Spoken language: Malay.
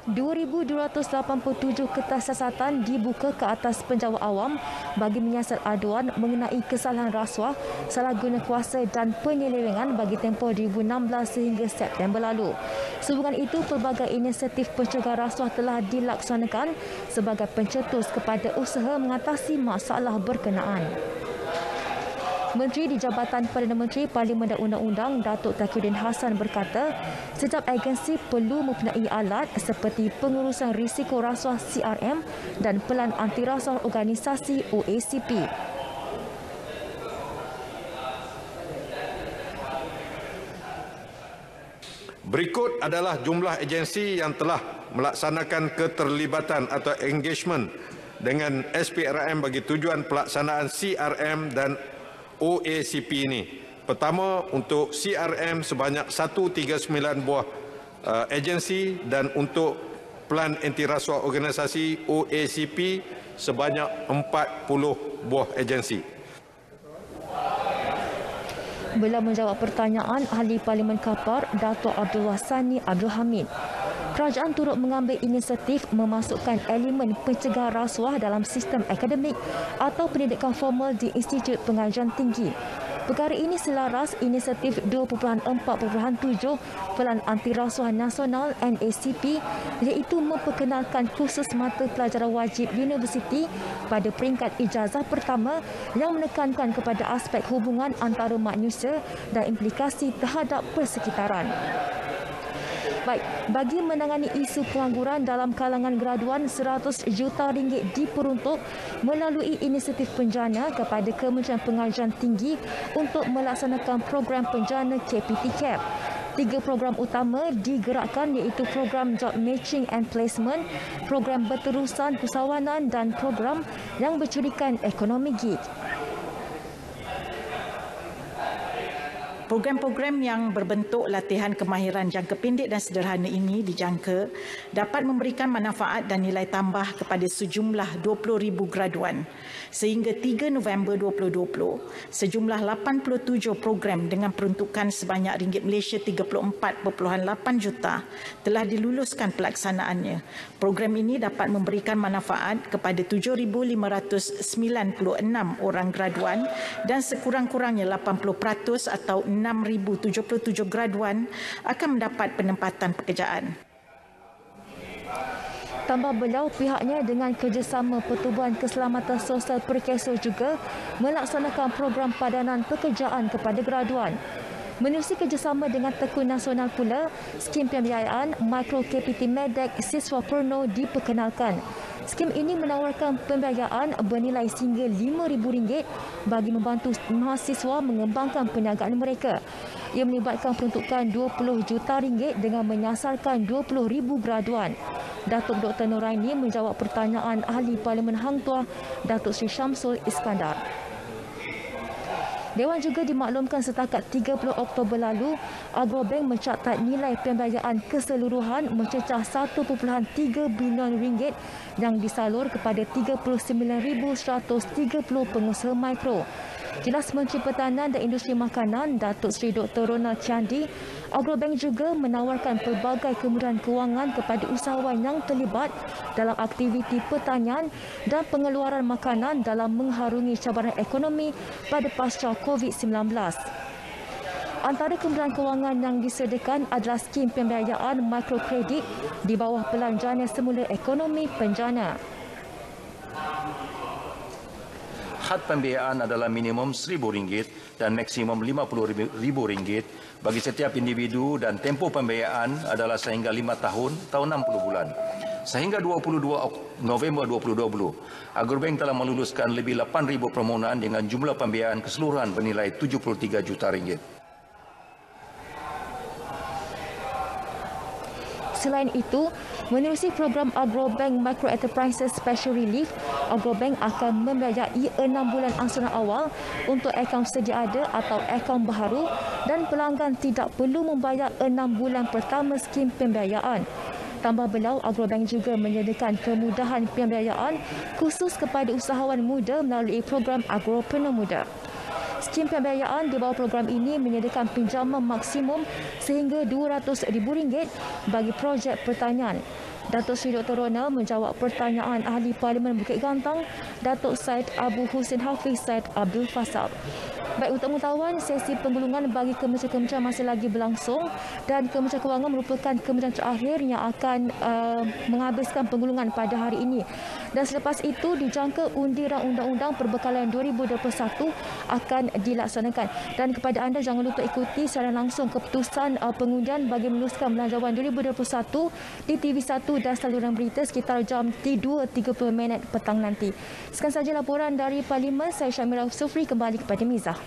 2,287 kertas siasatan dibuka ke atas penjawat awam bagi menyiasat aduan mengenai kesalahan rasuah, salah guna kuasa dan penyelewengan bagi tempoh 2016 sehingga September lalu. Sehubungan itu, pelbagai inisiatif pencegahan rasuah telah dilaksanakan sebagai pencetus kepada usaha mengatasi masalah berkenaan. Menteri di Jabatan Perdana Menteri Parlimen dan Undang-Undang Datuk Tauhidin Hassan berkata, setiap agensi perlu mempunyai alat seperti pengurusan risiko rasuah CRM dan pelan anti rasuah organisasi OACP. Berikut adalah jumlah agensi yang telah melaksanakan keterlibatan atau engagement dengan SPRM bagi tujuan pelaksanaan CRM dan OACP ini. Pertama, untuk CRM sebanyak 139 buah agensi dan untuk pelan anti rasuah organisasi OACP sebanyak 40 buah agensi. Beliau menjawab pertanyaan Ahli Parlimen Kapar, Datuk Abdul Wasani Abdul Hamid. Kerajaan turut mengambil inisiatif memasukkan elemen pencegahan rasuah dalam sistem akademik atau pendidikan formal di Institut Pengajian Tinggi. Perkara ini selaras inisiatif 2.4.7 Pelan Anti Rasuah Nasional NACP iaitu memperkenalkan kursus mata pelajaran wajib universiti pada peringkat ijazah pertama yang menekankan kepada aspek hubungan antara manusia dan implikasi terhadap persekitaran. Baik, bagi menangani isu pengangguran dalam kalangan graduan, 100 juta ringgit diperuntuk melalui inisiatif penjana kepada Kementerian Pengajian Tinggi untuk melaksanakan program penjana KPT CAP. 3 program utama digerakkan iaitu program Job Matching and Placement, program berterusan usahawanan dan program yang bercirikan ekonomi gig. Program-program yang berbentuk latihan kemahiran jangka pendek dan sederhana ini dijangka dapat memberikan manfaat dan nilai tambah kepada sejumlah 20,000 graduan. Sehingga 3 November 2020, sejumlah 87 program dengan peruntukan sebanyak RM34.8 juta telah diluluskan pelaksanaannya. Program ini dapat memberikan manfaat kepada 7,596 orang graduan dan sekurang-kurangnya 80% atau 6,077 graduan akan mendapat penempatan pekerjaan. Tambah beliau, pihaknya dengan kerjasama Pertubuhan Keselamatan Sosial Perkeso juga melaksanakan program padanan pekerjaan kepada graduan. Menerusi kerjasama dengan Tekun Nasional pula, skim pembiayaan Mikro KPT Medek Siswa Purno diperkenalkan. Skim ini menawarkan pembiayaan bernilai sehingga RM5,000 bagi membantu mahasiswa mengembangkan perniagaan mereka. Ia melibatkan peruntukan RM20 juta dengan menyasarkan 20,000 graduan. Datuk Dr. Noraini menjawab pertanyaan Ahli Parlimen Hang Tuah, Datuk Sri Syamsul Iskandar. Dewan juga dimaklumkan setakat 30 Oktober lalu, Agrobank mencatat nilai pembiayaan keseluruhan mencecah RM1.3 bilion yang disalur kepada 39,130 pengusaha mikro. Jelas Menteri Pertanian dan Industri Makanan, Datuk Seri Dr. Ronald Chandi, Agrobank juga menawarkan pelbagai kemudahan kewangan kepada usahawan yang terlibat dalam aktiviti pertanian dan pengeluaran makanan dalam mengharungi cabaran ekonomi pada pasca COVID-19. Antara kemudahan kewangan yang disediakan adalah skim pembiayaan mikrokredit di bawah Pelan Jana Semula Ekonomi Penjana. Had pembiayaan adalah minimum RM1,000 dan maksimum RM50,000 bagi setiap individu dan tempoh pembiayaan adalah sehingga 5 tahun atau 60 bulan. Sehingga 22 November 2020, Agrobank telah meluluskan lebih 8,000 permohonan dengan jumlah pembiayaan keseluruhan bernilai RM73 juta. Selain itu, menerusi program Agrobank Micro Enterprises Special Relief, Agrobank akan membiayai 6 bulan angsuran awal untuk akaun sedia ada atau akaun baharu dan pelanggan tidak perlu membayar 6 bulan pertama skim pembiayaan. Tambah beliau, Agrobank juga menyediakan kemudahan pembiayaan khusus kepada usahawan muda melalui program Agropreneur Muda. Skim pembiayaan di bawah program ini menyediakan pinjaman maksimum sehingga RM200,000 bagi projek pertanian. Datuk Seri Dr. Ronald menjawab pertanyaan Ahli Parlimen Bukit Gantang, Datuk Syed Abu Husin Hafiz Syed Abdul Fasal. Baik, untuk mengetahuan, sesi penggulungan bagi kementerian-kementerian masih lagi berlangsung dan Kementerian Kewangan merupakan kementerian terakhir yang akan menghabiskan penggulungan pada hari ini. Dan selepas itu, dijangka undiran undang-undang perbekalan 2021 akan dilaksanakan. Dan kepada anda, jangan lupa ikuti secara langsung keputusan pengundian bagi meneruskan Belanjawan 2021 di TV1 dan saluran berita sekitar jam 2.30 petang nanti. Sekian saja laporan dari Parlimen. Saya Syamira Sufri, kembali kepada Miza.